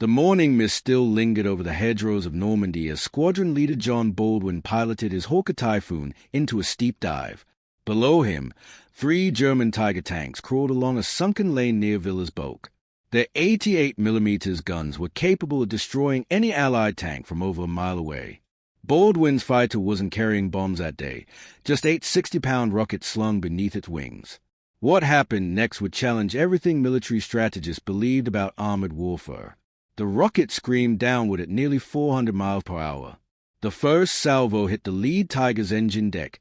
The morning mist still lingered over the hedgerows of Normandy as Squadron Leader John Baldwin piloted his Hawker Typhoon into a steep dive. Below him, 3 German Tiger tanks crawled along a sunken lane near Villers-Boch. Their 88mm guns were capable of destroying any Allied tank from over a mile away. Baldwin's fighter wasn't carrying bombs that day, just 8 60-pound rockets slung beneath its wings. What happened next would challenge everything military strategists believed about armored warfare. The rocket screamed downward at nearly 400 miles per hour. The first salvo hit the lead Tiger's engine deck,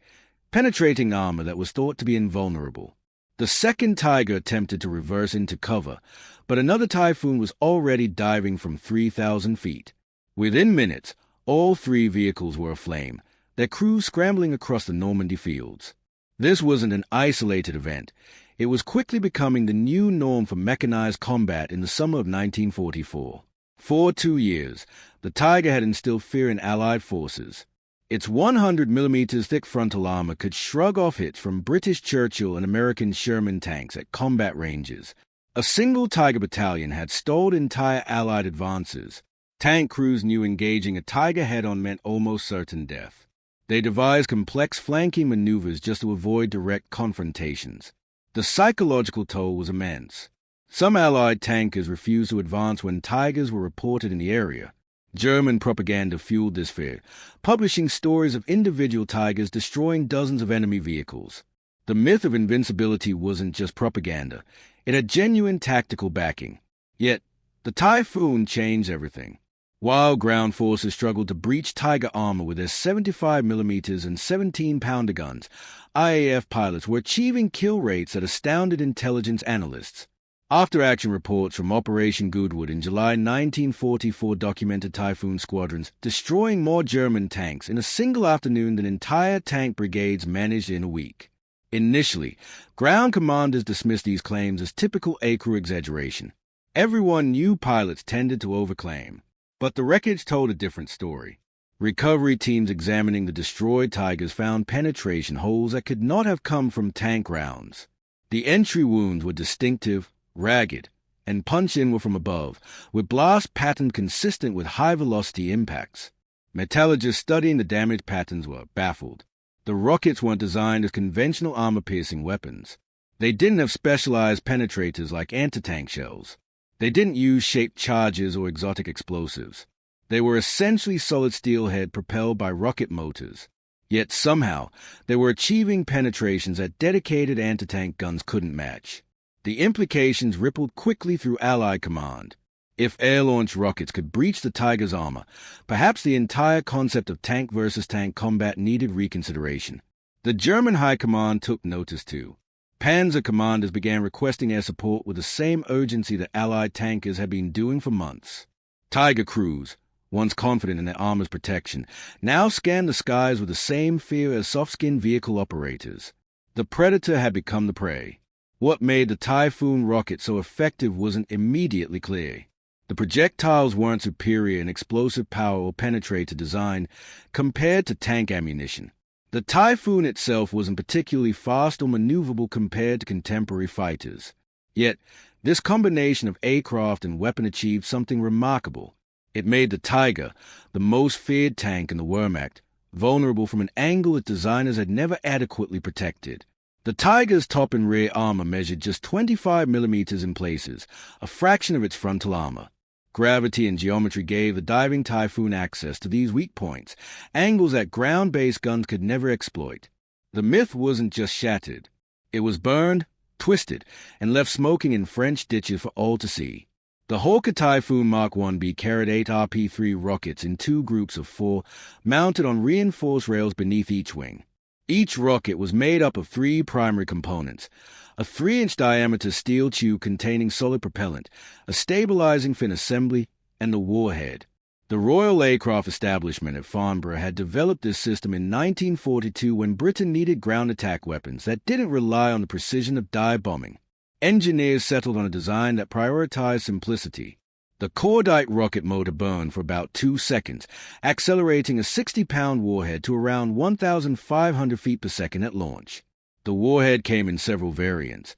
penetrating armor that was thought to be invulnerable. The second Tiger attempted to reverse into cover, but another Typhoon was already diving from 3,000 feet. Within minutes, all 3 vehicles were aflame, their crews scrambling across the Normandy fields. This wasn't an isolated event. It was quickly becoming the new norm for mechanized combat in the summer of 1944. For 2 years, the Tiger had instilled fear in Allied forces. Its 100mm thick frontal armor could shrug off hits from British Churchill and American Sherman tanks at combat ranges. A single Tiger battalion had stalled entire Allied advances. Tank crews knew engaging a Tiger head-on meant almost certain death. They devised complex flanking maneuvers just to avoid direct confrontations. The psychological toll was immense. Some Allied tankers refused to advance when Tigers were reported in the area. German propaganda fueled this fear, publishing stories of individual Tigers destroying dozens of enemy vehicles. The myth of invincibility wasn't just propaganda. It had genuine tactical backing. Yet, the Typhoon changed everything. While ground forces struggled to breach Tiger armor with their 75mm and 17-pounder guns, RAF pilots were achieving kill rates that astounded intelligence analysts. After-action reports from Operation Goodwood in July 1944 documented Typhoon squadrons destroying more German tanks in a single afternoon than entire tank brigades managed in a week. Initially, ground commanders dismissed these claims as typical acrew exaggeration. Everyone knew pilots tended to overclaim. But the wreckage told a different story. Recovery teams examining the destroyed Tigers found penetration holes that could not have come from tank rounds. The entry wounds were distinctive, ragged, and punch-in were from above, with blast patterns consistent with high-velocity impacts. Metallurgists studying the damage patterns were baffled. The rockets weren't designed as conventional armor-piercing weapons. They didn't have specialized penetrators like anti-tank shells. They didn't use shaped charges or exotic explosives. They were essentially solid steelhead propelled by rocket motors. Yet somehow, they were achieving penetrations that dedicated anti-tank guns couldn't match. The implications rippled quickly through Allied command. If air-launched rockets could breach the Tiger's armor, perhaps the entire concept of tank versus tank combat needed reconsideration. The German High Command took notice too. Panzer commanders began requesting air support with the same urgency that Allied tankers had been doing for months. Tiger crews, once confident in their armor's protection, now scanned the skies with the same fear as soft-skinned vehicle operators. The predator had become the prey. What made the Typhoon rocket so effective wasn't immediately clear. The projectiles weren't superior in explosive power or penetrator design compared to tank ammunition. The Typhoon itself wasn't particularly fast or maneuverable compared to contemporary fighters. Yet, this combination of aircraft and weapon achieved something remarkable. It made the Tiger, the most feared tank in the Wehrmacht, vulnerable from an angle its designers had never adequately protected. The Tiger's top and rear armor measured just 25mm in places, a fraction of its frontal armor. Gravity and geometry gave the diving Typhoon access to these weak points, angles that ground-based guns could never exploit. The myth wasn't just shattered. It was burned, twisted, and left smoking in French ditches for all to see. The Hawker Typhoon Mark 1B carried 8 RP-3 rockets in 2 groups of 4, mounted on reinforced rails beneath each wing. Each rocket was made up of 3 primary components: a 3-inch diameter steel tube containing solid propellant, a stabilizing fin assembly, and the warhead. The Royal Aircraft Establishment at Farnborough had developed this system in 1942 when Britain needed ground attack weapons that didn't rely on the precision of dive bombing. Engineers settled on a design that prioritized simplicity. The cordite rocket motor burned for about 2 seconds, accelerating a 60-pound warhead to around 1,500 feet per second at launch. The warhead came in several variants,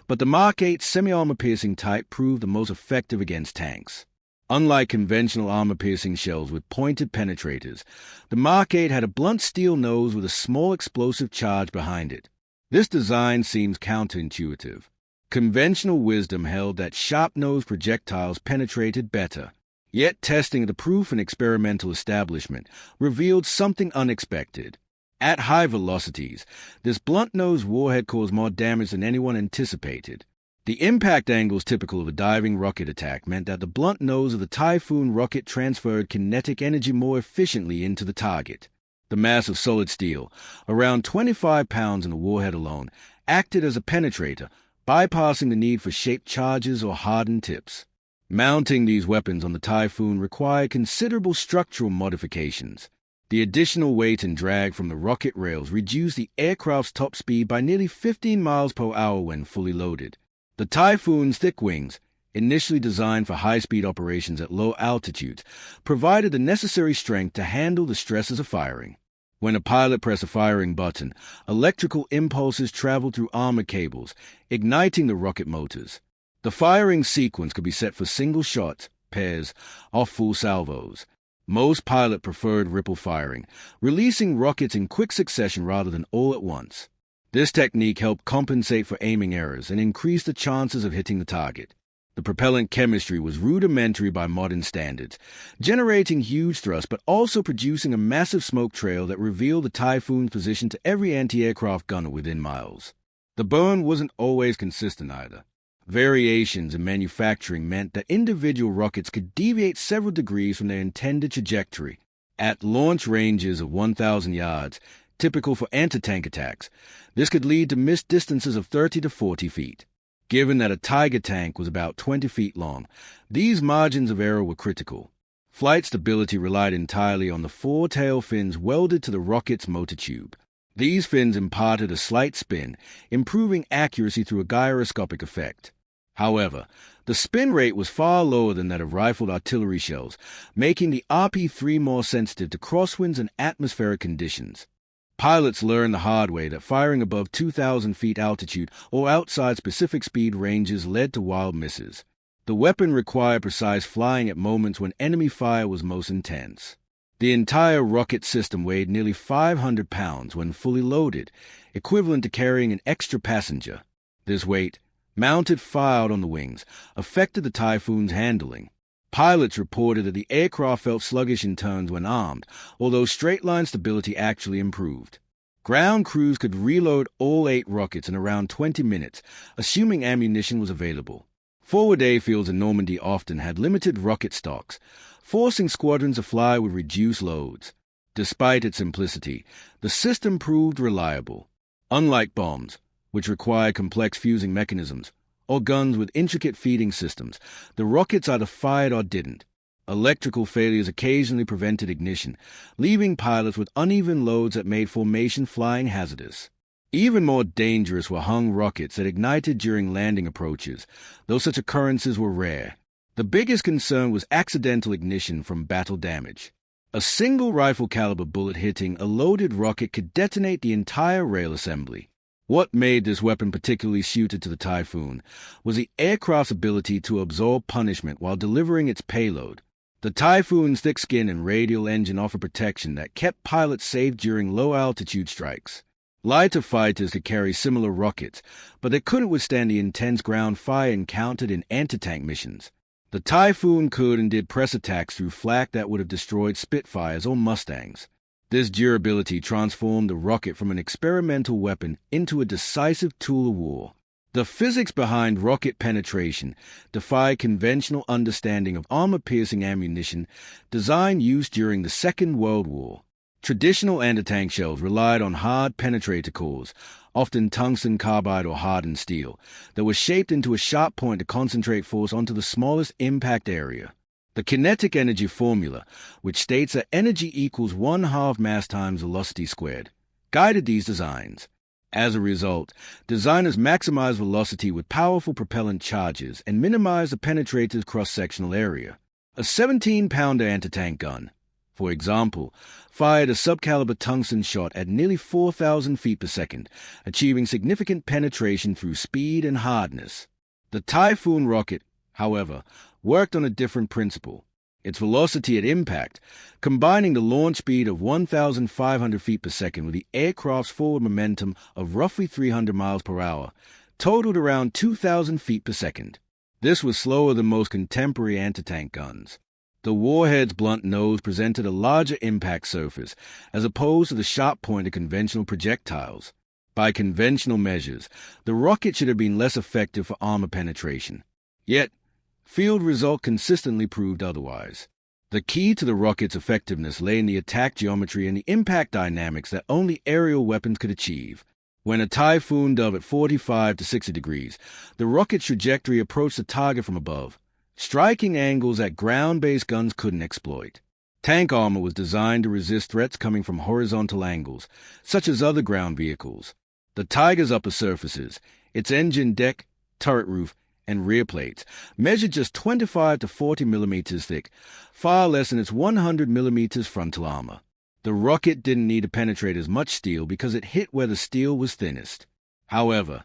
but the Mark 8 semi-armor-piercing type proved the most effective against tanks. Unlike conventional armor-piercing shells with pointed penetrators, the Mark 8 had a blunt steel nose with a small explosive charge behind it. This design seems counterintuitive. Conventional wisdom held that sharp-nosed projectiles penetrated better. Yet testing the proof and experimental establishment revealed something unexpected. At high velocities, this blunt-nosed warhead caused more damage than anyone anticipated. The impact angles typical of a diving rocket attack meant that the blunt nose of the Typhoon rocket transferred kinetic energy more efficiently into the target. The mass of solid steel, around 25 pounds in the warhead alone, acted as a penetrator, bypassing the need for shaped charges or hardened tips. Mounting these weapons on the Typhoon required considerable structural modifications. The additional weight and drag from the rocket rails reduced the aircraft's top speed by nearly 15 miles per hour when fully loaded. The Typhoon's thick wings, initially designed for high-speed operations at low altitudes, provided the necessary strength to handle the stresses of firing. When a pilot pressed a firing button, electrical impulses traveled through armor cables, igniting the rocket motors. The firing sequence could be set for single shots, pairs, or full salvos. Most pilots preferred ripple firing, releasing rockets in quick succession rather than all at once. This technique helped compensate for aiming errors and increase the chances of hitting the target. The propellant chemistry was rudimentary by modern standards, generating huge thrust but also producing a massive smoke trail that revealed the Typhoon's position to every anti-aircraft gunner within miles. The burn wasn't always consistent either. Variations in manufacturing meant that individual rockets could deviate several degrees from their intended trajectory. At launch ranges of 1,000 yards, typical for anti-tank attacks, this could lead to missed distances of 30 to 40 feet. Given that a Tiger tank was about 20 feet long, these margins of error were critical. Flight stability relied entirely on the four tail fins welded to the rocket's motor tube. These fins imparted a slight spin, improving accuracy through a gyroscopic effect. However, the spin rate was far lower than that of rifled artillery shells, making the RP-3 more sensitive to crosswinds and atmospheric conditions. Pilots learned the hard way that firing above 2,000 feet altitude or outside specific speed ranges led to wild misses. The weapon required precise flying at moments when enemy fire was most intense. The entire rocket system weighed nearly 500 pounds when fully loaded, equivalent to carrying an extra passenger. This weight, mounted far out on the wings, affected the Typhoon's handling. Pilots reported that the aircraft felt sluggish in turns when armed, although straight-line stability actually improved. Ground crews could reload all 8 rockets in around 20 minutes, assuming ammunition was available. Forward airfields in Normandy often had limited rocket stocks, forcing squadrons to fly with reduced loads. Despite its simplicity, the system proved reliable. Unlike bombs, which require complex fusing mechanisms, or guns with intricate feeding systems, the rockets either fired or didn't. Electrical failures occasionally prevented ignition, leaving pilots with uneven loads that made formation flying hazardous. Even more dangerous were hung rockets that ignited during landing approaches, though such occurrences were rare. The biggest concern was accidental ignition from battle damage. A single rifle-caliber bullet hitting a loaded rocket could detonate the entire rail assembly. What made this weapon particularly suited to the Typhoon was the aircraft's ability to absorb punishment while delivering its payload. The Typhoon's thick skin and radial engine offered protection that kept pilots safe during low-altitude strikes. Lighter fighters could carry similar rockets, but they couldn't withstand the intense ground fire encountered in anti-tank missions. The Typhoon could and did press attacks through flak that would have destroyed Spitfires or Mustangs. This durability transformed the rocket from an experimental weapon into a decisive tool of war. The physics behind rocket penetration defy conventional understanding of armor-piercing ammunition design used during the Second World War. Traditional anti-tank shells relied on hard penetrator cores, often tungsten carbide or hardened steel, that were shaped into a sharp point to concentrate force onto the smallest impact area. The kinetic energy formula, which states that energy equals 1/2 mass times velocity squared, guided these designs. As a result, designers maximized velocity with powerful propellant charges and minimized the penetrator's cross-sectional area. A 17-pounder anti-tank gun, for example, fired a subcaliber tungsten shot at nearly 4,000 feet per second, achieving significant penetration through speed and hardness. The Typhoon rocket, however, worked on a different principle. Its velocity at impact, combining the launch speed of 1,500 feet per second with the aircraft's forward momentum of roughly 300 miles per hour, totaled around 2,000 feet per second. This was slower than most contemporary anti-tank guns. The warhead's blunt nose presented a larger impact surface, as opposed to the sharp point of conventional projectiles. By conventional measures, the rocket should have been less effective for armor penetration. Yet, field result consistently proved otherwise. The key to the rocket's effectiveness lay in the attack geometry and the impact dynamics that only aerial weapons could achieve. When a Typhoon dove at 45 to 60 degrees, the rocket's trajectory approached the target from above, striking angles that ground-based guns couldn't exploit. Tank armor was designed to resist threats coming from horizontal angles, such as other ground vehicles. The Tiger's upper surfaces, its engine deck, turret roof, and rear plates, measured just 25 to 40 millimeters thick, far less than its 100 millimeters frontal armor. The rocket didn't need to penetrate as much steel because it hit where the steel was thinnest. However,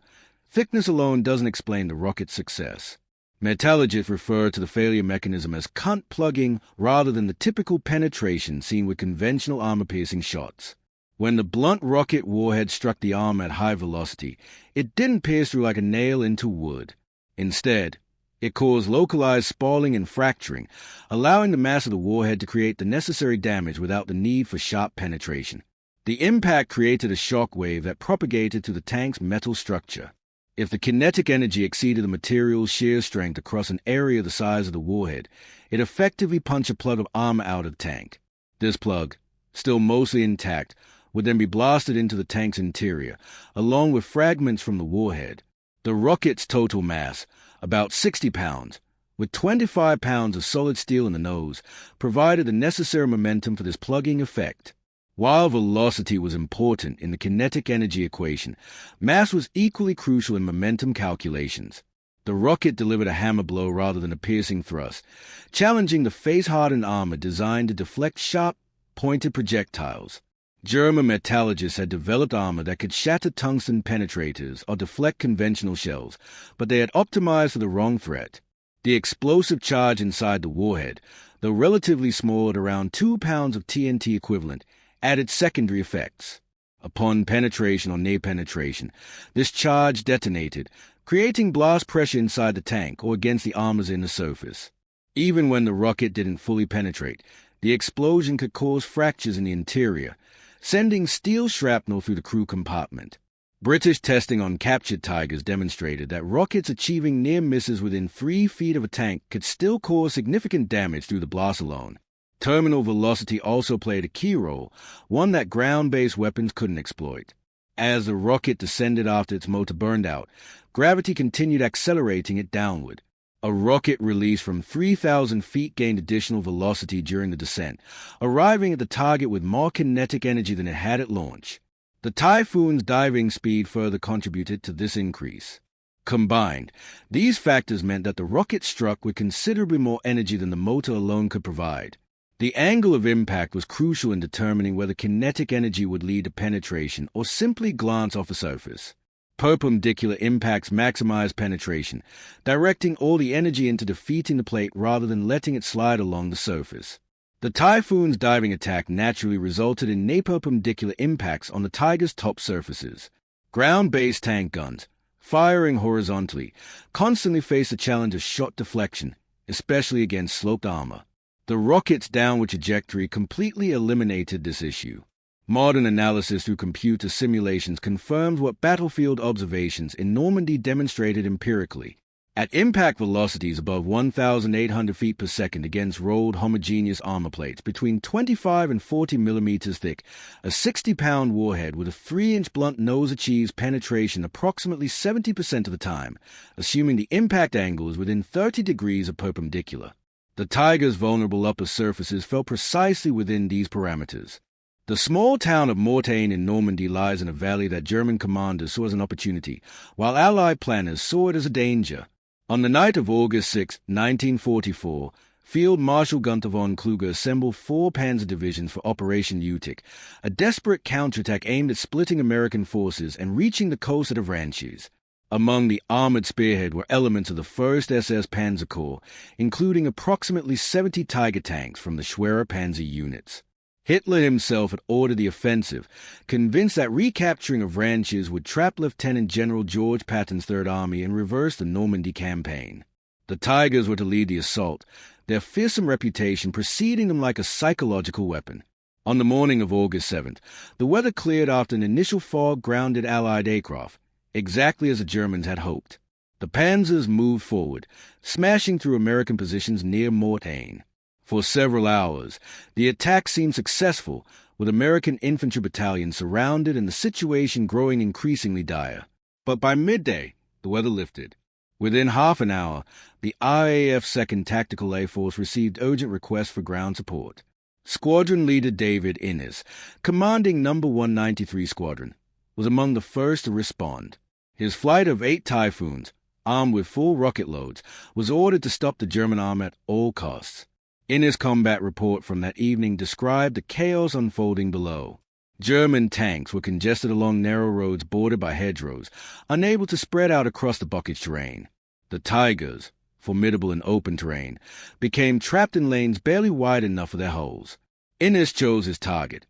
thickness alone doesn't explain the rocket's success. Metallurgists refer to the failure mechanism as cunt plugging rather than the typical penetration seen with conventional armor-piercing shots. When the blunt rocket warhead struck the armor at high velocity, it didn't pierce through like a nail into wood. Instead, it caused localized spalling and fracturing, allowing the mass of the warhead to create the necessary damage without the need for sharp penetration. The impact created a shock wave that propagated to the tank's metal structure. If the kinetic energy exceeded the material's shear strength across an area the size of the warhead, it effectively punched a plug of armor out of the tank. This plug, still mostly intact, would then be blasted into the tank's interior, along with fragments from the warhead. The rocket's total mass, about 60 pounds, with 25 pounds of solid steel in the nose, provided the necessary momentum for this plugging effect. While velocity was important in the kinetic energy equation, mass was equally crucial in momentum calculations. The rocket delivered a hammer blow rather than a piercing thrust, challenging the face-hardened armor designed to deflect sharp, pointed projectiles. German metallurgists had developed armor that could shatter tungsten penetrators or deflect conventional shells, but they had optimized for the wrong threat. The explosive charge inside the warhead, though relatively small at around 2 pounds of TNT equivalent, added secondary effects. Upon penetration or near penetration, this charge detonated, creating blast pressure inside the tank or against the armor's inner surface. Even when the rocket didn't fully penetrate, the explosion could cause fractures in the interior, sending steel shrapnel through the crew compartment. British testing on captured Tigers demonstrated that rockets achieving near misses within 3 feet of a tank could still cause significant damage through the blast alone. Terminal velocity also played a key role, one that ground-based weapons couldn't exploit. As the rocket descended after its motor burned out, gravity continued accelerating it downward. A rocket released from 3,000 feet gained additional velocity during the descent, arriving at the target with more kinetic energy than it had at launch. The Typhoon's diving speed further contributed to this increase. Combined, these factors meant that the rocket struck with considerably more energy than the motor alone could provide. The angle of impact was crucial in determining whether kinetic energy would lead to penetration or simply glance off a surface. Perpendicular impacts maximize penetration, directing all the energy into defeating the plate rather than letting it slide along the surface. The Typhoon's diving attack naturally resulted in near-perpendicular impacts on the Tiger's top surfaces. Ground-based tank guns, firing horizontally, constantly face the challenge of shot deflection, especially against sloped armor. The rocket's downward trajectory completely eliminated this issue. Modern analysis through computer simulations confirms what battlefield observations in Normandy demonstrated empirically. At impact velocities above 1,800 feet per second against rolled homogeneous armor plates between 25 and 40 millimeters thick, a 60-pound warhead with a 3-inch blunt nose achieves penetration approximately 70% of the time, assuming the impact angle is within 30 degrees of perpendicular. The Tiger's vulnerable upper surfaces fell precisely within these parameters. The small town of Mortain in Normandy lies in a valley that German commanders saw as an opportunity, while Allied planners saw it as a danger. On the night of August 6, 1944, Field Marshal Gunther von Kluge assembled 4 panzer divisions for Operation Utic, a desperate counterattack aimed at splitting American forces and reaching the coast at Avranches. Among the armored spearhead were elements of the 1st SS Panzer Corps, including approximately 70 Tiger tanks from the Schwerer Panzer units. Hitler himself had ordered the offensive, convinced that recapturing of ranches would trap Lieutenant General George Patton's Third Army and reverse the Normandy campaign. The Tigers were to lead the assault, their fearsome reputation preceding them like a psychological weapon. On the morning of August 7th, the weather cleared after an initial fog grounded Allied aircraft, exactly as the Germans had hoped. The Panzers moved forward, smashing through American positions near Mortain. For several hours, the attack seemed successful, with American infantry battalions surrounded and the situation growing increasingly dire. But by midday, the weather lifted. Within half an hour, the RAF 2nd Tactical Air Force received urgent requests for ground support. Squadron leader David Innes, commanding No. 193 Squadron, was among the first to respond. His flight of 8 Typhoons, armed with full rocket loads, was ordered to stop the German army at all costs. Innes' combat report from that evening described the chaos unfolding below. German tanks were congested along narrow roads bordered by hedgerows, unable to spread out across the bucket's terrain. The Tigers, formidable in open terrain, became trapped in lanes barely wide enough for their hulls. Innes chose his target.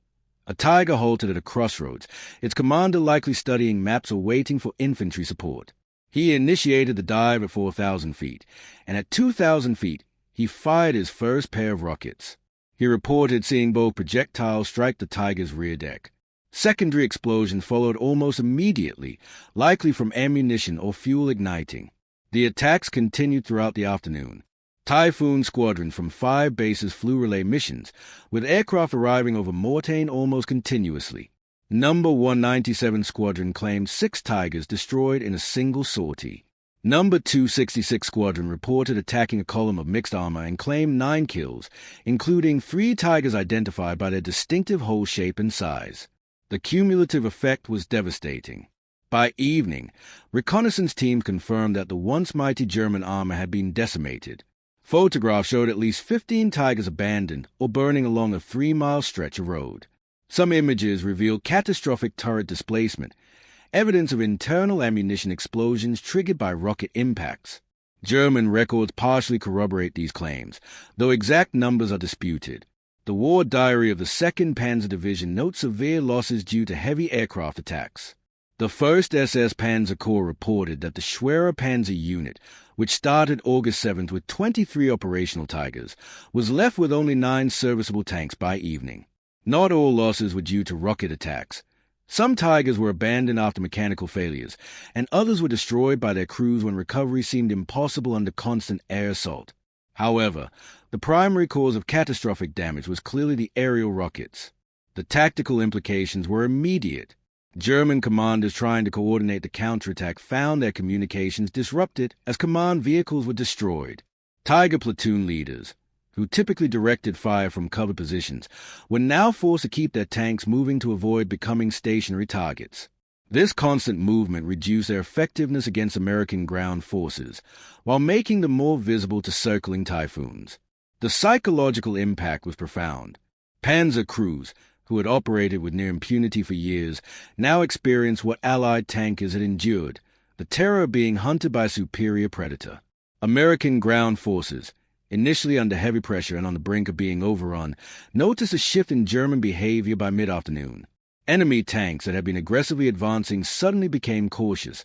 A Tiger halted at a crossroads, its commander likely studying maps or waiting for infantry support. He initiated the dive at 4,000 feet, and at 2,000 feet, he fired his first pair of rockets. He reported seeing both projectiles strike the Tiger's rear deck. Secondary explosions followed almost immediately, likely from ammunition or fuel igniting. The attacks continued throughout the afternoon. Typhoon squadrons from 5 bases flew relay missions, with aircraft arriving over Mortain almost continuously. No. 197 Squadron claimed 6 Tigers destroyed in a single sortie. No. 266 Squadron reported attacking a column of mixed armor and claimed 9 kills, including 3 Tigers identified by their distinctive hull shape and size. The cumulative effect was devastating. By evening, reconnaissance teams confirmed that the once mighty German armor had been decimated. Photographs showed at least 15 Tigers abandoned or burning along a 3-mile stretch of road. Some images revealed catastrophic turret displacement, evidence of internal ammunition explosions triggered by rocket impacts. German records partially corroborate these claims, though exact numbers are disputed. The war diary of the 2nd Panzer Division notes severe losses due to heavy aircraft attacks. The 1st SS Panzer Corps reported that the Schwerer Panzer Unit, which started August 7th with 23 operational Tigers, was left with only 9 serviceable tanks by evening. Not all losses were due to rocket attacks. Some Tigers were abandoned after mechanical failures, and others were destroyed by their crews when recovery seemed impossible under constant air assault. However, the primary cause of catastrophic damage was clearly the aerial rockets. The tactical implications were immediate. German commanders trying to coordinate the counterattack found their communications disrupted as command vehicles were destroyed. Tiger platoon leaders, who typically directed fire from cover positions, were now forced to keep their tanks moving to avoid becoming stationary targets. This constant movement reduced their effectiveness against American ground forces, while making them more visible to circling Typhoons. The psychological impact was profound. Panzer crews, who had operated with near impunity for years, now experienced what Allied tankers had endured, the terror of being hunted by a superior predator. American ground forces, initially under heavy pressure and on the brink of being overrun, noticed a shift in German behavior by mid-afternoon. Enemy tanks that had been aggressively advancing suddenly became cautious,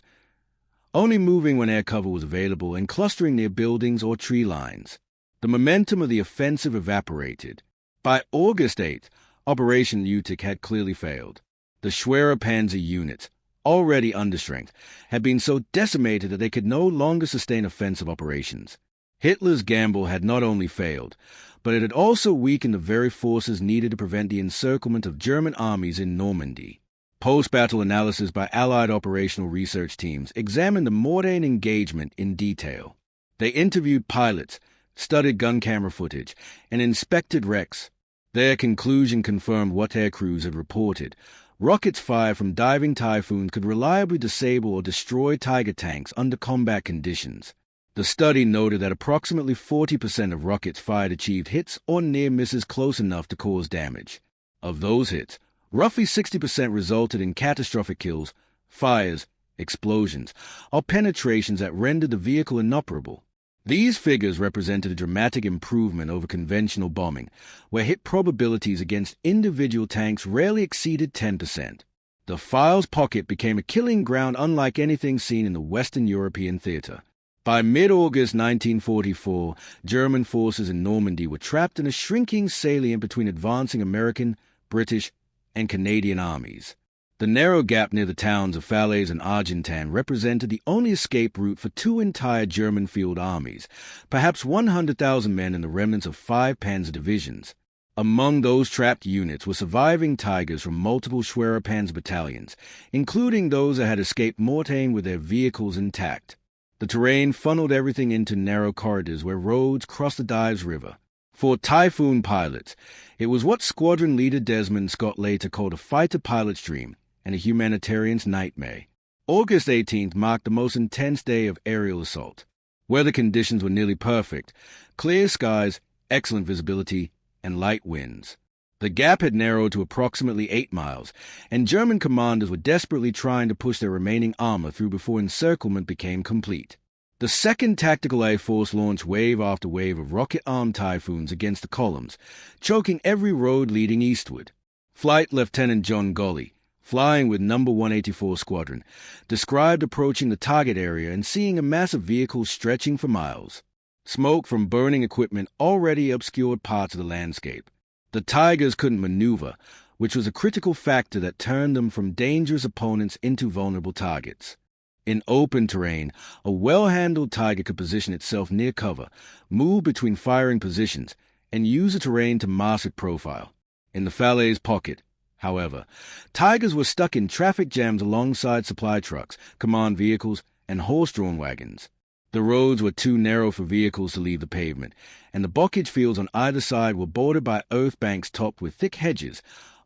only moving when air cover was available and clustering near buildings or tree lines. The momentum of the offensive evaporated. By August 8th, Operation Utic had clearly failed. The Schwerer Panzer units, already understrength, had been so decimated that they could no longer sustain offensive operations. Hitler's gamble had not only failed, but it had also weakened the very forces needed to prevent the encirclement of German armies in Normandy. Post-battle analysis by Allied operational research teams examined the Mortain engagement in detail. They interviewed pilots, studied gun camera footage, and inspected wrecks. Their conclusion confirmed what air crews had reported. Rockets fired from diving Typhoons could reliably disable or destroy Tiger tanks under combat conditions. The study noted that approximately 40% of rockets fired achieved hits or near misses close enough to cause damage. Of those hits, roughly 60% resulted in catastrophic kills, fires, explosions, or penetrations that rendered the vehicle inoperable. These figures represented a dramatic improvement over conventional bombing, where hit probabilities against individual tanks rarely exceeded 10%. The Files pocket became a killing ground unlike anything seen in the Western European theater. By mid-August 1944, German forces in Normandy were trapped in a shrinking salient between advancing American, British, and Canadian armies. The narrow gap near the towns of Falaise and Argentan represented the only escape route for two entire German field armies, perhaps 100,000 men in the remnants of 5 panzer divisions. Among those trapped units were surviving Tigers from multiple Schwerer panzer battalions, including those that had escaped Mortain with their vehicles intact. The terrain funneled everything into narrow corridors where roads crossed the Dives River. For Typhoon pilots, it was what Squadron Leader Desmond Scott later called a fighter pilot's dream and a humanitarian's nightmare. August 18th marked the most intense day of aerial assault. Weather conditions were nearly perfect: clear skies, excellent visibility, and light winds. The gap had narrowed to approximately 8 miles, and German commanders were desperately trying to push their remaining armor through before encirclement became complete. The 2nd Tactical Air Force launched wave after wave of rocket-armed Typhoons against the columns, choking every road leading eastward. Flight Lieutenant John Golly, flying with No. 184 Squadron, described approaching the target area and seeing a mass of vehicles stretching for miles. Smoke from burning equipment already obscured parts of the landscape. The Tigers couldn't maneuver, which was a critical factor that turned them from dangerous opponents into vulnerable targets. In open terrain, a well-handled Tiger could position itself near cover, move between firing positions, and use the terrain to mask its profile. In the Falaise pocket, however, Tigers were stuck in traffic jams alongside supply trucks, command vehicles, and horse-drawn wagons. The roads were too narrow for vehicles to leave the pavement, and the bocage fields on either side were bordered by earth banks topped with thick hedges,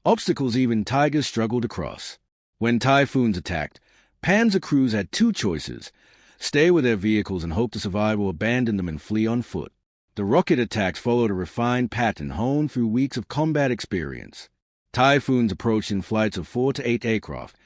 obstacles even Tigers struggled to cross. When Typhoons attacked, Panzer crews had 2 choices: stay with their vehicles and hope to survive, or abandon them and flee on foot. The rocket attacks followed a refined pattern honed through weeks of combat experience. Typhoons approached in flights of 4 to 8 aircraft,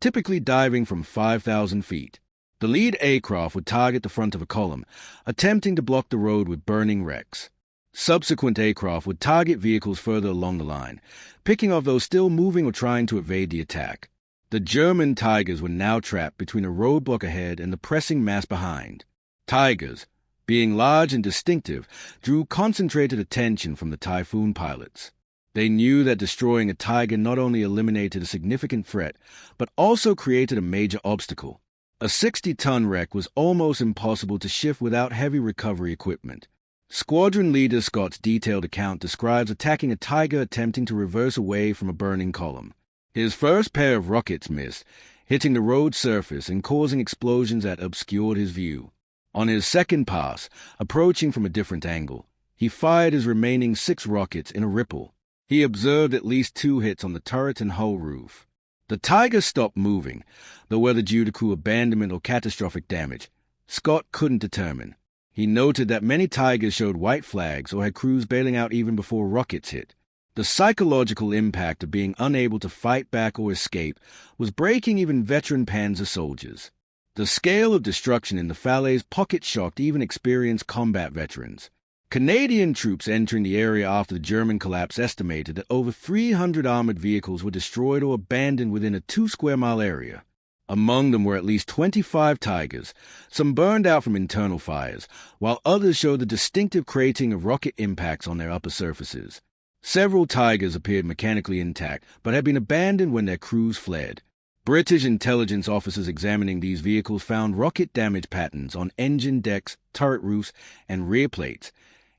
typically diving from 5,000 feet. The lead aircraft would target the front of a column, attempting to block the road with burning wrecks. Subsequent aircraft would target vehicles further along the line, picking off those still moving or trying to evade the attack. The German Tigers were now trapped between a roadblock ahead and the pressing mass behind. Tigers, being large and distinctive, drew concentrated attention from the Typhoon pilots. They knew that destroying a Tiger not only eliminated a significant threat, but also created a major obstacle. A 60-ton wreck was almost impossible to shift without heavy recovery equipment. Squadron Leader Scott's detailed account describes attacking a Tiger attempting to reverse away from a burning column. His first pair of rockets missed, hitting the road surface and causing explosions that obscured his view. On his second pass, approaching from a different angle, he fired his remaining 6 rockets in a ripple. He observed at least 2 hits on the turret and hull roof. The Tiger stopped moving, though whether due to crew abandonment or catastrophic damage, Scott couldn't determine. He noted that many Tigers showed white flags or had crews bailing out even before rockets hit. The psychological impact of being unable to fight back or escape was breaking even veteran Panzer soldiers. The scale of destruction in the Falaise pocket shocked even experienced combat veterans. Canadian troops entering the area after the German collapse estimated that over 300 armored vehicles were destroyed or abandoned within a 2-square-mile area. Among them were at least 25 Tigers, some burned out from internal fires, while others showed the distinctive crating of rocket impacts on their upper surfaces. Several Tigers appeared mechanically intact, but had been abandoned when their crews fled. British intelligence officers examining these vehicles found rocket damage patterns on engine decks, turret roofs, and rear plates,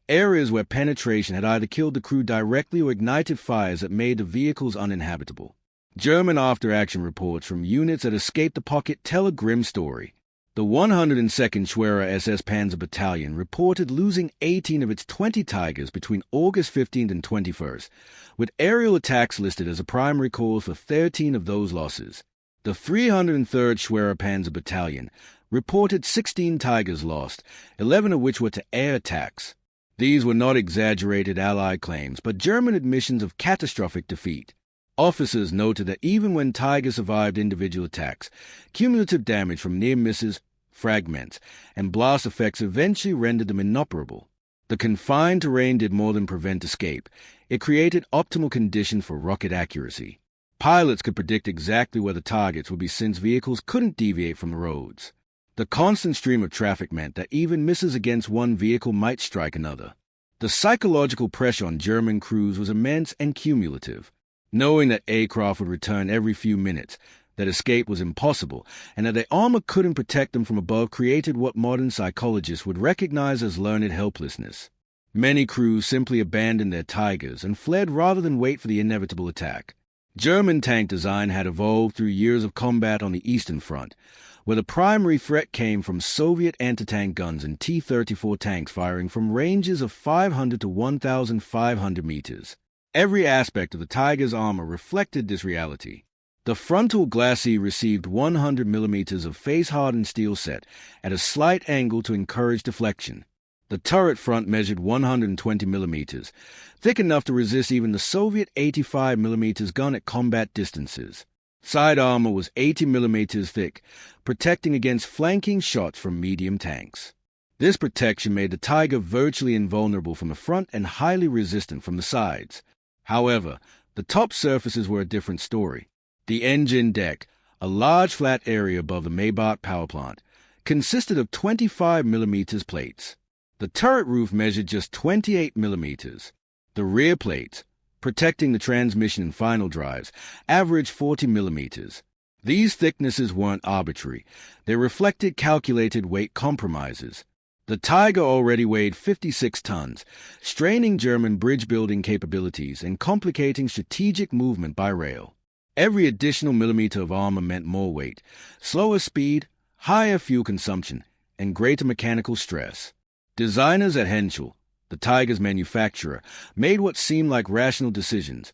areas where penetration had either killed the crew directly or ignited fires that made the vehicles uninhabitable. German after-action reports from units that escaped the pocket tell a grim story. The 102nd Schwerer SS Panzer Battalion reported losing 18 of its 20 Tigers between August 15th and 21st, with aerial attacks listed as a primary cause for 13 of those losses. The 303rd Schwerer Panzer Battalion reported 16 Tigers lost, 11 of which were to air attacks. These were not exaggerated Allied claims, but German admissions of catastrophic defeat. Officers noted that even when Tiger survived individual attacks, cumulative damage from near misses, fragments, and blast effects eventually rendered them inoperable. The confined terrain did more than prevent escape. It created optimal conditions for rocket accuracy. Pilots could predict exactly where the targets would be since vehicles couldn't deviate from the roads. The constant stream of traffic meant that even misses against one vehicle might strike another. The psychological pressure on German crews was immense and cumulative. Knowing that aircraft would return every few minutes, that escape was impossible, and that their armor couldn't protect them from above created what modern psychologists would recognize as learned helplessness. Many crews simply abandoned their Tigers and fled rather than wait for the inevitable attack. German tank design had evolved through years of combat on the Eastern Front, where the primary threat came from Soviet anti-tank guns and T-34 tanks firing from ranges of 500 to 1,500 meters. Every aspect of the Tiger's armor reflected this reality. The frontal glacis received 100 millimeters of face-hardened steel set at a slight angle to encourage deflection. The turret front measured 120 millimeters, thick enough to resist even the Soviet 85 millimeters gun at combat distances. Side armor was 80 millimeters thick, protecting against flanking shots from medium tanks. This protection made the Tiger virtually invulnerable from the front and highly resistant from the sides. However, the top surfaces were a different story. The engine deck, a large flat area above the Maybach power plant, consisted of 25 millimeters plates. The turret roof measured just 28 millimeters. The rear plates, protecting the transmission and final drives, averaged 40 millimeters. These thicknesses weren't arbitrary. They reflected calculated weight compromises. The Tiger already weighed 56 tons, straining German bridge-building capabilities and complicating strategic movement by rail. Every additional millimeter of armor meant more weight, slower speed, higher fuel consumption, and greater mechanical stress. Designers at Henschel, the Tiger's manufacturer, made what seemed like rational decisions,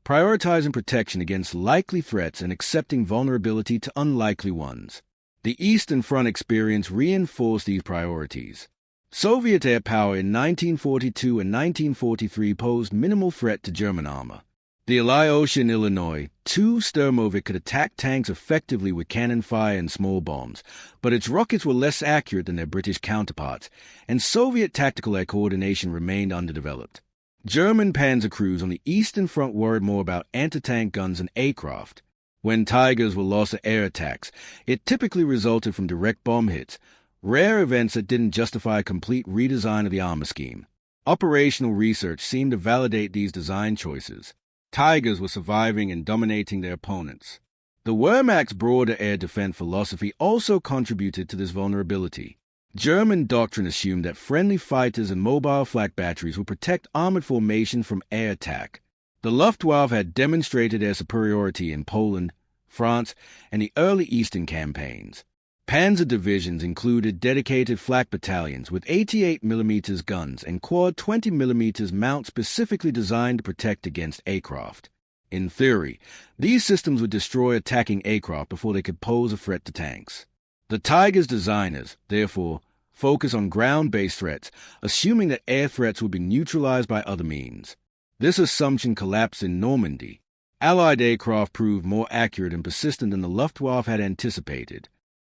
prioritizing protection against likely threats and accepting vulnerability to unlikely ones. The Eastern Front experience reinforced these priorities. Soviet air power in 1942 and 1943 posed minimal threat to German armor. The Ilyusha in Illinois, II Sturmovik could attack tanks effectively with cannon fire and small bombs, but its rockets were less accurate than their British counterparts, and Soviet tactical air coordination remained underdeveloped. German panzer crews on the Eastern Front worried more about anti-tank guns and aircraft. When Tigers were lost to air attacks, it typically resulted from direct bomb hits, rare events that didn't justify a complete redesign of the armor scheme. Operational research seemed to validate these design choices. Tigers were surviving and dominating their opponents. The Wehrmacht's broader air defense philosophy also contributed to this vulnerability. German doctrine assumed that friendly fighters and mobile flak batteries would protect armored formation from air attack. The Luftwaffe had demonstrated their superiority in Poland, France, and the early Eastern campaigns. Panzer divisions included dedicated flak battalions with 88 mm guns and quad 20 mm mounts specifically designed to protect against aircraft. In theory, these systems would destroy attacking aircraft before they could pose a threat to tanks. The Tiger's designers, therefore, focus on ground-based threats, assuming that air threats would be neutralized by other means. This assumption collapsed in Normandy. Allied aircraft proved more accurate and persistent than the Luftwaffe had anticipated.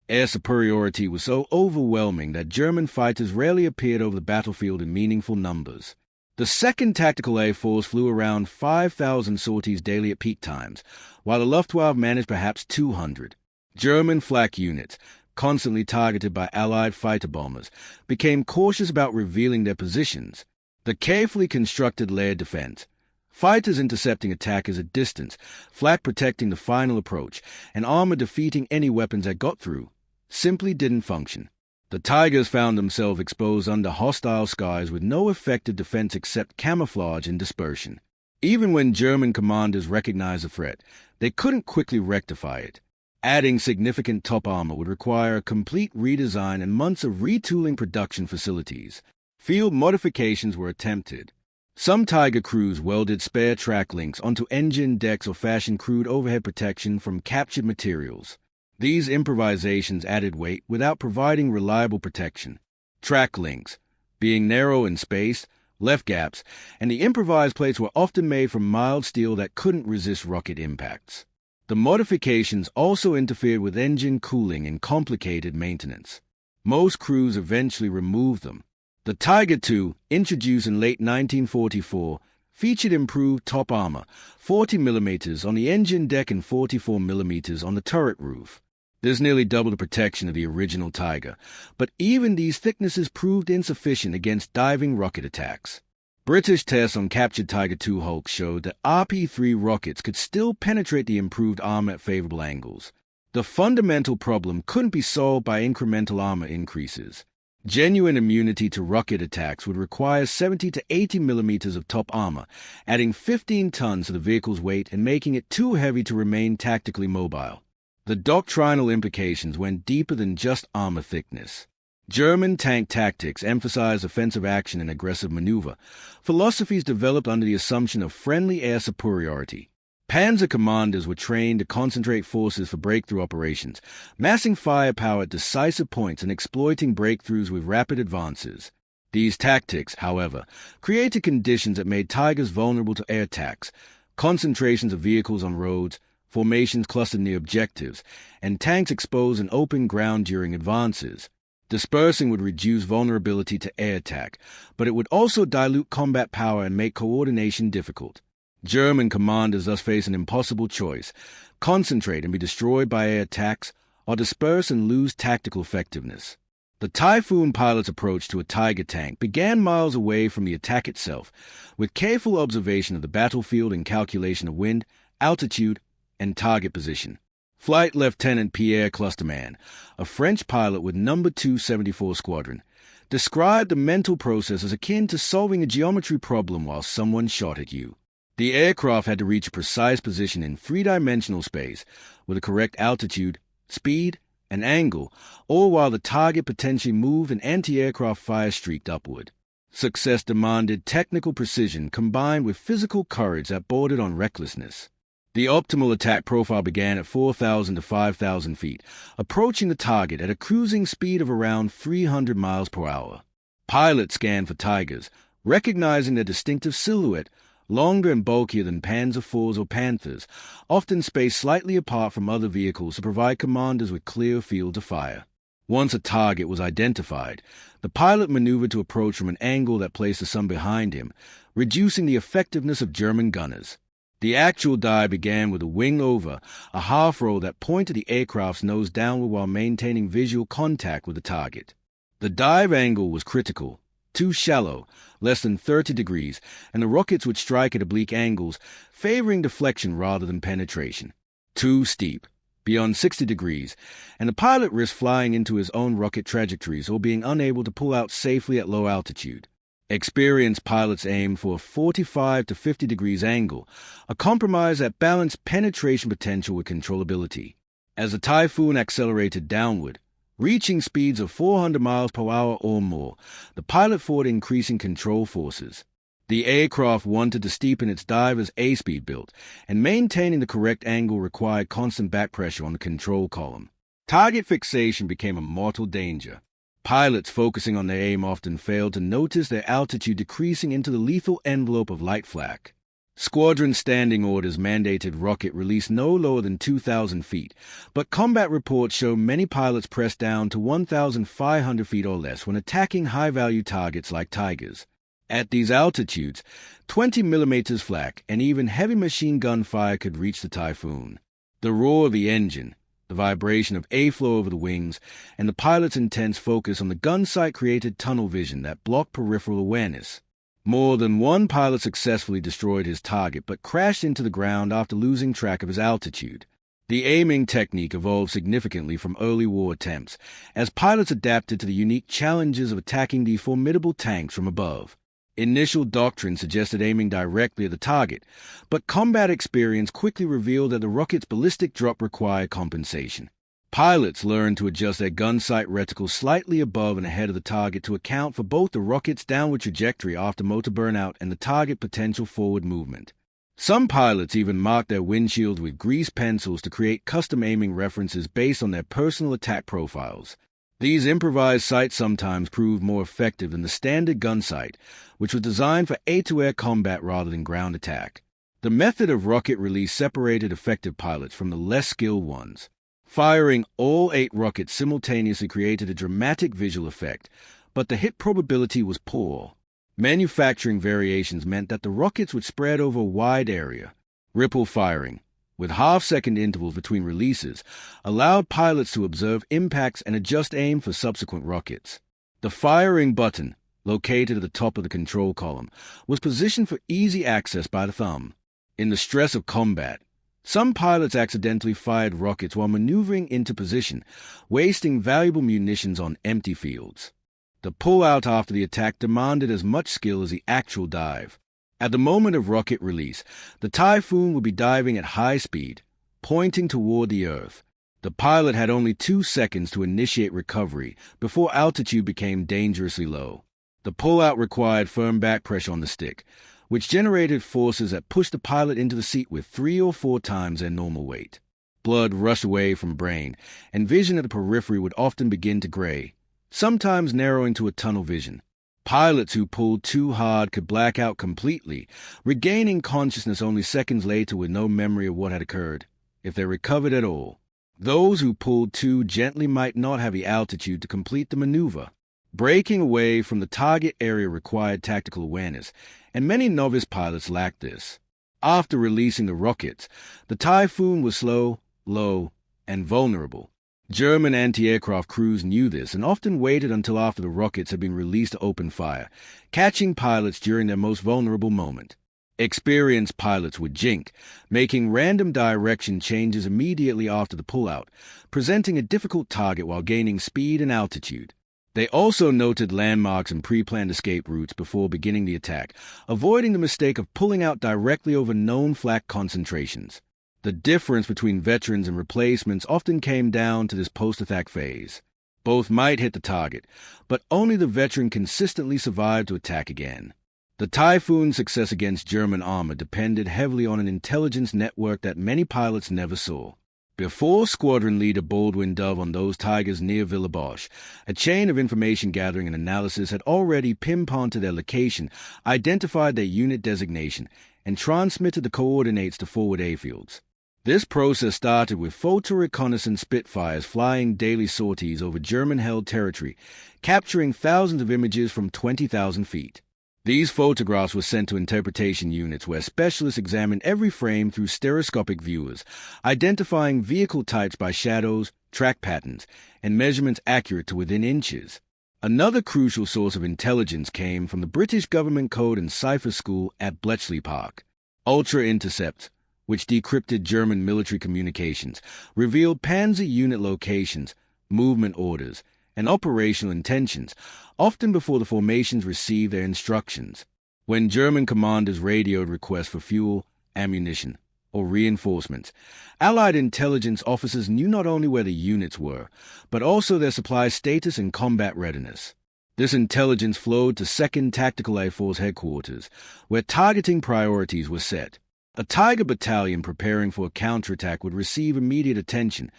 Air superiority was so overwhelming that German fighters rarely appeared over the battlefield in meaningful numbers. The 2nd Tactical Air Force flew around 5,000 sorties daily at peak times, while the Luftwaffe managed perhaps 200. German flak units, constantly targeted by Allied fighter bombers, became cautious about revealing their positions. The carefully constructed layered defense, fighters intercepting attackers at distance, flak protecting the final approach, and armor defeating any weapons that got through, simply didn't function. The Tigers found themselves exposed under hostile skies with no effective defense except camouflage and dispersion. Even when German commanders recognized the threat, they couldn't quickly rectify it. Adding significant top armor would require a complete redesign and months of retooling production facilities. Field modifications were attempted. Some Tiger crews welded spare track links onto engine decks or fashioned crude overhead protection from captured materials. These improvisations added weight without providing reliable protection. Track links, being narrow and spaced, left gaps, and the improvised plates were often made from mild steel that couldn't resist rocket impacts. The modifications also interfered with engine cooling and complicated maintenance. Most crews eventually removed them. The Tiger II, introduced in late 1944, featured improved top armor, 40 mm on the engine deck and 44 mm on the turret roof. This nearly doubled the protection of the original Tiger, but even these thicknesses proved insufficient against diving rocket attacks. British tests on captured Tiger II hulks showed that RP-3 rockets could still penetrate the improved armor at favorable angles. The fundamental problem couldn't be solved by incremental armor increases. Genuine immunity to rocket attacks would require 70 to 80 millimeters of top armor, adding 15 tons to the vehicle's weight and making it too heavy to remain tactically mobile. The doctrinal implications went deeper than just armor thickness. German tank tactics emphasized offensive action and aggressive maneuver, philosophies developed under the assumption of friendly air superiority. Panzer commanders were trained to concentrate forces for breakthrough operations, massing firepower at decisive points and exploiting breakthroughs with rapid advances. These tactics, however, created conditions that made Tigers vulnerable to air attacks, concentrations of vehicles on roads, formations clustered near objectives, and tanks exposed in open ground during advances. Dispersing would reduce vulnerability to air attack, but it would also dilute combat power and make coordination difficult. German commanders thus faced an impossible choice: concentrate and be destroyed by air attacks, or disperse and lose tactical effectiveness. The Typhoon pilot's approach to a Tiger tank began miles away from the attack itself, with careful observation of the battlefield and calculation of wind, altitude, and target position. Flight Lieutenant Pierre Clusterman, a French pilot with No. 274 Squadron, described the mental process as akin to solving a geometry problem while someone shot at you. The aircraft had to reach a precise position in three-dimensional space with a correct altitude, speed, and angle, all while the target potentially moved and anti-aircraft fire streaked upward. Success demanded technical precision combined with physical courage that bordered on recklessness. The optimal attack profile began at 4,000 to 5,000 feet, approaching the target at a cruising speed of around 300 miles per hour. Pilots scanned for Tigers, recognizing their distinctive silhouette, longer and bulkier than Panzer IVs or Panthers, often spaced slightly apart from other vehicles to provide commanders with clear fields of fire. Once a target was identified, the pilot maneuvered to approach from an angle that placed the sun behind him, reducing the effectiveness of German gunners. The actual dive began with a wing over, a half-roll that pointed the aircraft's nose downward while maintaining visual contact with the target. The dive angle was critical, too shallow, less than 30 degrees, and the rockets would strike at oblique angles, favoring deflection rather than penetration. Too steep, beyond 60 degrees, and the pilot risked flying into his own rocket trajectories or being unable to pull out safely at low altitude. Experienced pilots aimed for a 45 to 50 degrees angle, a compromise that balanced penetration potential with controllability. As the Typhoon accelerated downward, reaching speeds of 400 miles per hour or more, the pilot fought increasing control forces. The aircraft wanted to steepen its dive as A-speed built, and maintaining the correct angle required constant back pressure on the control column. Target fixation became a mortal danger. Pilots focusing on their aim often failed to notice their altitude decreasing into the lethal envelope of light flak. Squadron standing orders mandated rocket release no lower than 2,000 feet, but combat reports show many pilots pressed down to 1,500 feet or less when attacking high-value targets like Tigers. At these altitudes, 20 millimeters flak and even heavy machine gun fire could reach the Typhoon. The roar of the engine, the vibration of A-flow over the wings, and the pilot's intense focus on the gun sight created tunnel vision that blocked peripheral awareness. More than one pilot successfully destroyed his target but crashed into the ground after losing track of his altitude. The aiming technique evolved significantly from early war attempts, as pilots adapted to the unique challenges of attacking the formidable tanks from above. Initial doctrine suggested aiming directly at the target, but combat experience quickly revealed that the rocket's ballistic drop required compensation. Pilots learned to adjust their gun sight reticles slightly above and ahead of the target to account for both the rocket's downward trajectory after motor burnout and the target potential forward movement. Some pilots even marked their windshields with grease pencils to create custom aiming references based on their personal attack profiles. These improvised sites sometimes proved more effective than the standard gun sight, which was designed for air-to-air combat rather than ground attack. The method of rocket release separated effective pilots from the less skilled ones. Firing all 8 rockets simultaneously created a dramatic visual effect, but the hit probability was poor. Manufacturing variations meant that the rockets would spread over a wide area. Ripple firing, with half-second intervals between releases, allowed pilots to observe impacts and adjust aim for subsequent rockets. The firing button, located at the top of the control column, was positioned for easy access by the thumb. In the stress of combat, some pilots accidentally fired rockets while maneuvering into position, wasting valuable munitions on empty fields. The pull-out after the attack demanded as much skill as the actual dive. At the moment of rocket release, the Typhoon would be diving at high speed, pointing toward the Earth. The pilot had only 2 seconds to initiate recovery before altitude became dangerously low. The pull-out required firm back pressure on the stick, which generated forces that pushed the pilot into the seat with 3 or 4 times their normal weight. Blood rushed away from brain, and vision at the periphery would often begin to gray, sometimes narrowing to a tunnel vision. Pilots who pulled too hard could black out completely, regaining consciousness only seconds later with no memory of what had occurred, if they recovered at all. Those who pulled too gently might not have the altitude to complete the maneuver. Breaking away from the target area required tactical awareness, and many novice pilots lacked this. After releasing the rockets, the Typhoon was slow, low, and vulnerable. German anti-aircraft crews knew this and often waited until after the rockets had been released to open fire, catching pilots during their most vulnerable moment. Experienced pilots would jink, making random direction changes immediately after the pullout, presenting a difficult target while gaining speed and altitude. They also noted landmarks and pre-planned escape routes before beginning the attack, avoiding the mistake of pulling out directly over known flak concentrations. The difference between veterans and replacements often came down to this post-attack phase. Both might hit the target, but only the veteran consistently survived to attack again. The Typhoon's success against German armor depended heavily on an intelligence network that many pilots never saw. Before Squadron Leader Baldwin dove on those Tigers near Villebosch, a chain of information gathering and analysis had already pinpointed their location, identified their unit designation, and transmitted the coordinates to forward airfields. This process started with photo-reconnaissance Spitfires flying daily sorties over German-held territory, capturing thousands of images from 20,000 feet. These photographs were sent to interpretation units where specialists examined every frame through stereoscopic viewers, identifying vehicle types by shadows, track patterns, and measurements accurate to within inches. Another crucial source of intelligence came from the British Government Code and Cipher School at Bletchley Park. Ultra Intercepts, which decrypted German military communications, revealed panzer unit locations, movement orders, and operational intentions, often before the formations received their instructions. When German commanders radioed requests for fuel, ammunition, or reinforcements, Allied intelligence officers knew not only where the units were, but also their supply status and combat readiness. This intelligence flowed to 2nd Tactical Air Force headquarters, where targeting priorities were set. A Tiger battalion preparing for a counterattack would receive immediate attention,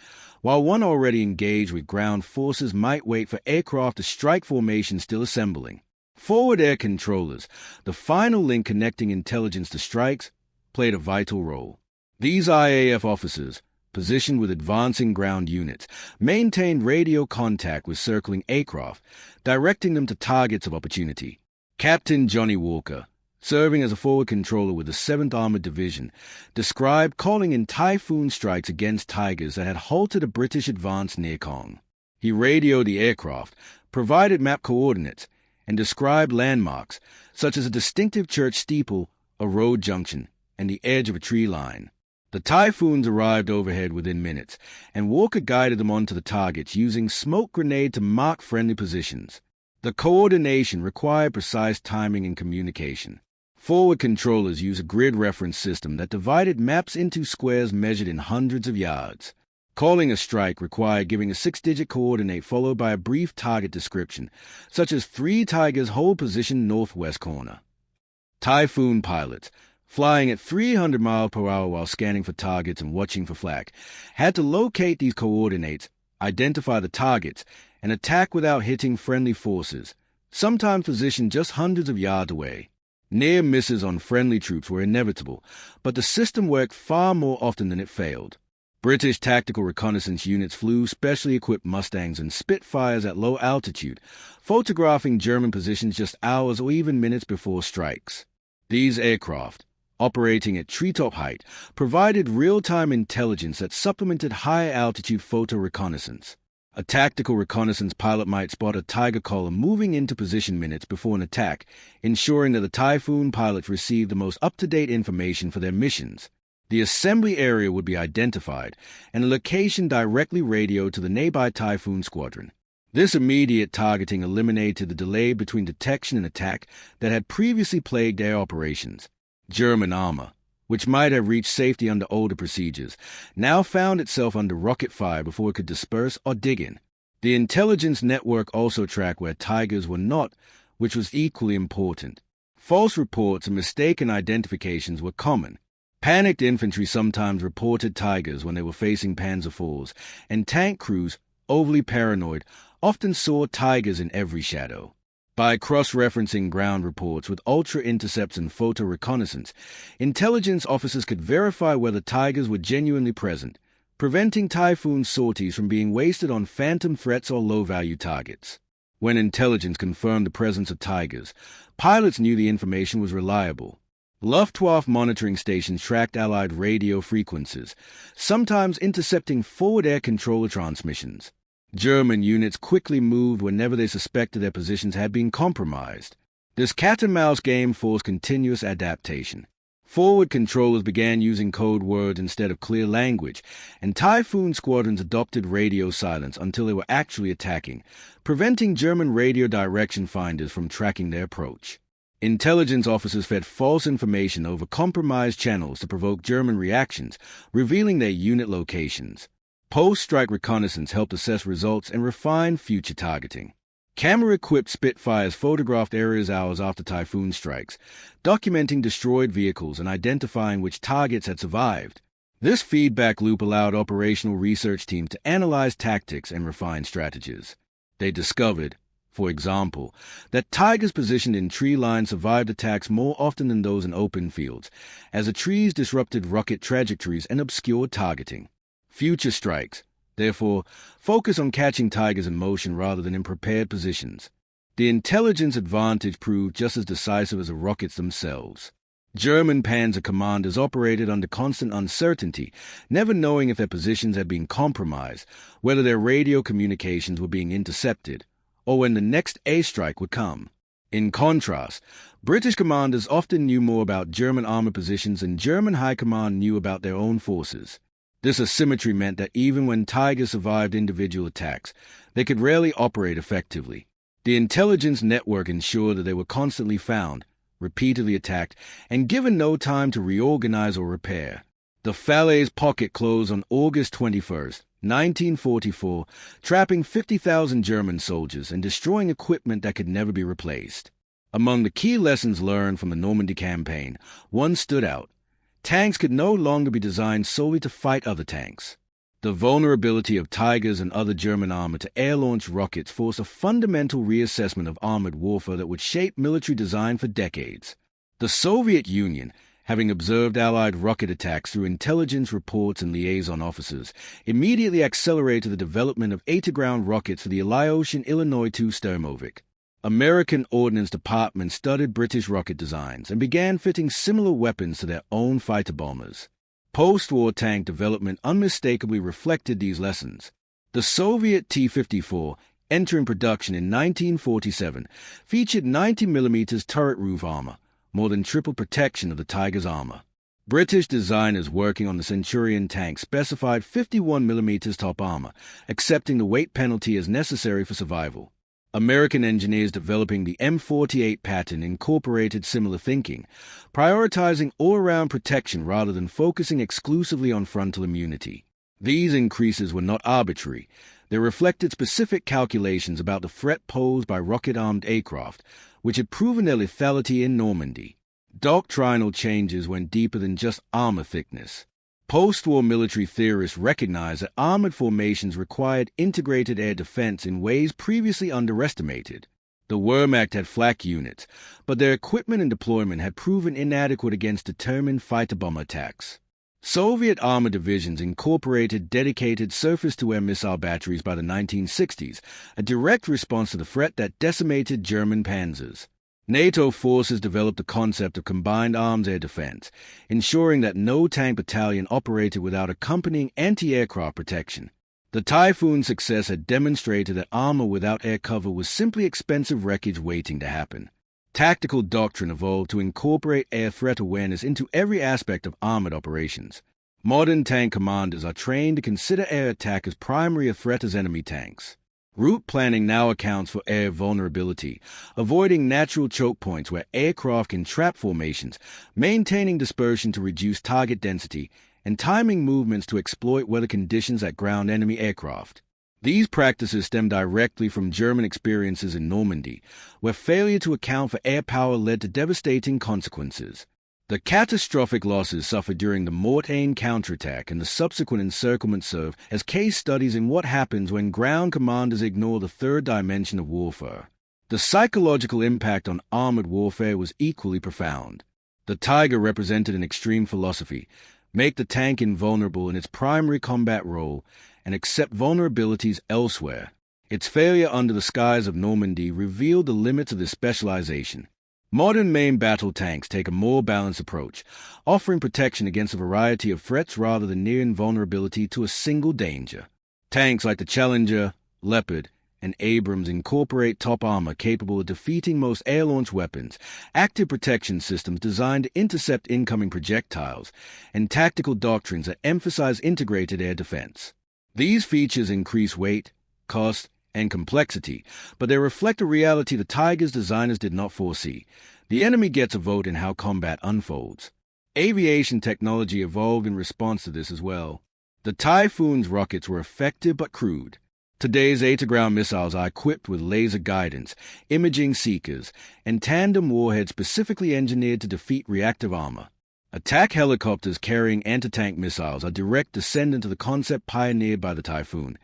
while one already engaged with ground forces might wait for aircraft to strike formation still assembling. Forward air controllers, the final link connecting intelligence to strikes, played a vital role. These IAF officers, positioned with advancing ground units, maintained radio contact with circling aircraft, directing them to targets of opportunity. Captain Johnny Walker, serving as a forward controller with the 7th Armored Division, described calling in Typhoon strikes against Tigers that had halted a British advance near Kong. He radioed the aircraft, provided map coordinates, and described landmarks, such as a distinctive church steeple, a road junction, and the edge of a tree line. The Typhoons arrived overhead within minutes, and Walker guided them onto the targets using smoke grenade to mark friendly positions. The coordination required precise timing and communication. Forward controllers use a grid reference system that divided maps into squares measured in hundreds of yards. Calling a strike required giving a 6-digit coordinate followed by a brief target description, such as 3 Tigers hold position northwest corner. Typhoon pilots, flying at 300 miles per hour while scanning for targets and watching for flak, had to locate these coordinates, identify the targets, and attack without hitting friendly forces, sometimes positioned just hundreds of yards away. Near misses on friendly troops were inevitable, but the system worked far more often than it failed. British tactical reconnaissance units flew specially equipped Mustangs and Spitfires at low altitude, photographing German positions just hours or even minutes before strikes. These aircraft, operating at treetop height, provided real-time intelligence that supplemented high-altitude photo reconnaissance. A tactical reconnaissance pilot might spot a Tiger column moving into position minutes before an attack, ensuring that the Typhoon pilots received the most up-to-date information for their missions. The assembly area would be identified, and a location directly radioed to the nearby Typhoon squadron. This immediate targeting eliminated the delay between detection and attack that had previously plagued air operations. German armor, which might have reached safety under older procedures, now found itself under rocket fire before it could disperse or dig in. The intelligence network also tracked where Tigers were not, which was equally important. False reports and mistaken identifications were common. Panicked infantry sometimes reported Tigers when they were facing Panzer IVs, and tank crews, overly paranoid, often saw Tigers in every shadow. By cross-referencing ground reports with ultra-intercepts and photo reconnaissance, intelligence officers could verify whether Tigers were genuinely present, preventing Typhoon sorties from being wasted on phantom threats or low-value targets. When intelligence confirmed the presence of Tigers, pilots knew the information was reliable. Luftwaffe monitoring stations tracked Allied radio frequencies, sometimes intercepting forward air controller transmissions. German units quickly moved whenever they suspected their positions had been compromised. This cat-and-mouse game forced continuous adaptation. Forward controllers began using code words instead of clear language, and Typhoon squadrons adopted radio silence until they were actually attacking, preventing German radio direction finders from tracking their approach. Intelligence officers fed false information over compromised channels to provoke German reactions, revealing their unit locations. Post-strike reconnaissance helped assess results and refine future targeting. Camera-equipped Spitfires photographed areas hours after Typhoon strikes, documenting destroyed vehicles and identifying which targets had survived. This feedback loop allowed operational research teams to analyze tactics and refine strategies. They discovered, for example, that Tigers positioned in tree lines survived attacks more often than those in open fields, as the trees disrupted rocket trajectories and obscured targeting. Future strikes, therefore, focus on catching Tigers in motion rather than in prepared positions. The intelligence advantage proved just as decisive as the rockets themselves. German panzer commanders operated under constant uncertainty, never knowing if their positions had been compromised, whether their radio communications were being intercepted, or when the next airstrike would come. In contrast, British commanders often knew more about German armor positions than German high command knew about their own forces. This asymmetry meant that even when Tigers survived individual attacks, they could rarely operate effectively. The intelligence network ensured that they were constantly found, repeatedly attacked, and given no time to reorganize or repair. The Falaise pocket closed on August 21, 1944, trapping 50,000 German soldiers and destroying equipment that could never be replaced. Among the key lessons learned from the Normandy campaign, one stood out. Tanks could no longer be designed solely to fight other tanks. The vulnerability of Tigers and other German armor to air-launched rockets forced a fundamental reassessment of armored warfare that would shape military design for decades. The Soviet Union, having observed Allied rocket attacks through intelligence reports and liaison officers, immediately accelerated the development of air-to-ground rockets for the Ilyushin Illinois II Sturmovik. American Ordnance Department studied British rocket designs and began fitting similar weapons to their own fighter bombers. Post-war tank development unmistakably reflected these lessons. The Soviet T-54, entering production in 1947, featured 90mm turret roof armor, more than triple protection of the Tiger's armor. British designers working on the Centurion tank specified 51mm top armor, accepting the weight penalty as necessary for survival. American engineers developing the M48 pattern incorporated similar thinking, prioritizing all-around protection rather than focusing exclusively on frontal immunity. These increases were not arbitrary. They reflected specific calculations about the threat posed by rocket-armed aircraft, which had proven their lethality in Normandy. Doctrinal changes went deeper than just armor thickness. Post-war military theorists recognized that armored formations required integrated air defense in ways previously underestimated. The Wehrmacht had flak units, but their equipment and deployment had proven inadequate against determined fighter bomber attacks. Soviet armored divisions incorporated dedicated surface-to-air missile batteries by the 1960s, a direct response to the threat that decimated German panzers. NATO forces developed the concept of combined arms air defense, ensuring that no tank battalion operated without accompanying anti-aircraft protection. The Typhoon's success had demonstrated that armor without air cover was simply expensive wreckage waiting to happen. Tactical doctrine evolved to incorporate air threat awareness into every aspect of armored operations. Modern tank commanders are trained to consider air attack as primary a threat as enemy tanks. Route planning now accounts for air vulnerability, avoiding natural choke points where aircraft can trap formations, maintaining dispersion to reduce target density, and timing movements to exploit weather conditions that ground enemy aircraft. These practices stem directly from German experiences in Normandy, where failure to account for air power led to devastating consequences. The catastrophic losses suffered during the Mortain counterattack and the subsequent encirclement serve as case studies in what happens when ground commanders ignore the third dimension of warfare. The psychological impact on armored warfare was equally profound. The Tiger represented an extreme philosophy: make the tank invulnerable in its primary combat role and accept vulnerabilities elsewhere. Its failure under the skies of Normandy revealed the limits of this specialization. Modern main battle tanks take a more balanced approach, offering protection against a variety of threats rather than near invulnerability to a single danger. Tanks like the Challenger, Leopard, and Abrams incorporate top armor capable of defeating most air-launched weapons, active protection systems designed to intercept incoming projectiles, and tactical doctrines that emphasize integrated air defense. These features increase weight, cost, and complexity, but they reflect a reality the Tiger's designers did not foresee. The enemy gets a vote in how combat unfolds. Aviation technology evolved in response to this as well. The Typhoon's rockets were effective but crude. Today's air-to-ground missiles are equipped with laser guidance, imaging seekers, and tandem warheads specifically engineered to defeat reactive armor. Attack helicopters carrying anti-tank missiles are direct descendant of the concept pioneered by the Typhoon,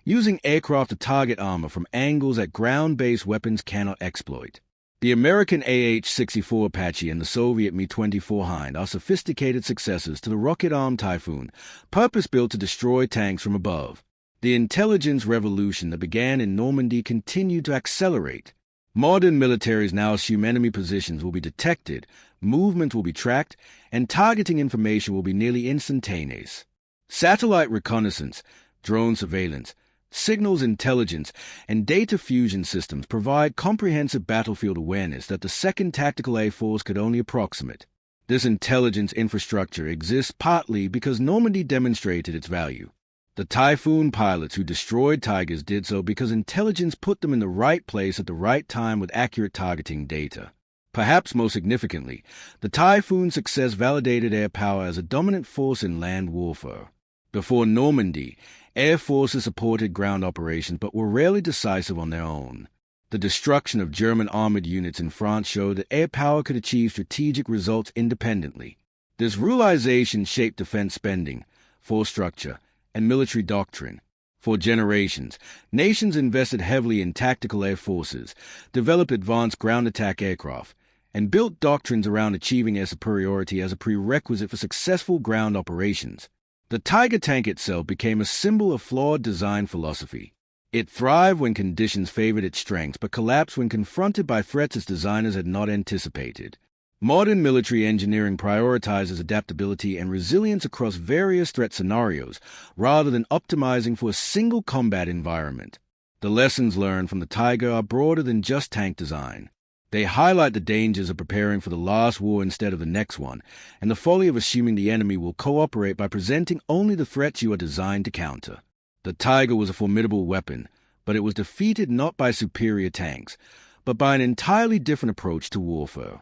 using aircraft to target armor from angles that ground-based weapons cannot exploit. The American AH-64 Apache and the Soviet Mi-24 Hind are sophisticated successors to the rocket-armed Typhoon, purpose-built to destroy tanks from above. The intelligence revolution that began in Normandy continued to accelerate. Modern militaries now assume enemy positions will be detected, movement will be tracked, and targeting information will be nearly instantaneous. Satellite reconnaissance, drone surveillance, signals intelligence, and data fusion systems provide comprehensive battlefield awareness that the 2nd Tactical Air Force could only approximate. This intelligence infrastructure exists partly because Normandy demonstrated its value. The Typhoon pilots who destroyed Tigers did so because intelligence put them in the right place at the right time with accurate targeting data. Perhaps most significantly, the Typhoon's success validated air power as a dominant force in land warfare. Before Normandy, air forces supported ground operations but were rarely decisive on their own. The destruction of German armored units in France showed that air power could achieve strategic results independently. This realization shaped defense spending, force structure, and military doctrine. For generations, nations invested heavily in tactical air forces, developed advanced ground attack aircraft, and built doctrines around achieving air superiority as a prerequisite for successful ground operations. The Tiger tank itself became a symbol of flawed design philosophy. It thrived when conditions favored its strengths, but collapsed when confronted by threats its designers had not anticipated. Modern military engineering prioritizes adaptability and resilience across various threat scenarios, rather than optimizing for a single combat environment. The lessons learned from the Tiger are broader than just tank design. They highlight the dangers of preparing for the last war instead of the next one, and the folly of assuming the enemy will cooperate by presenting only the threats you are designed to counter. The Tiger was a formidable weapon, but it was defeated not by superior tanks, but by an entirely different approach to warfare.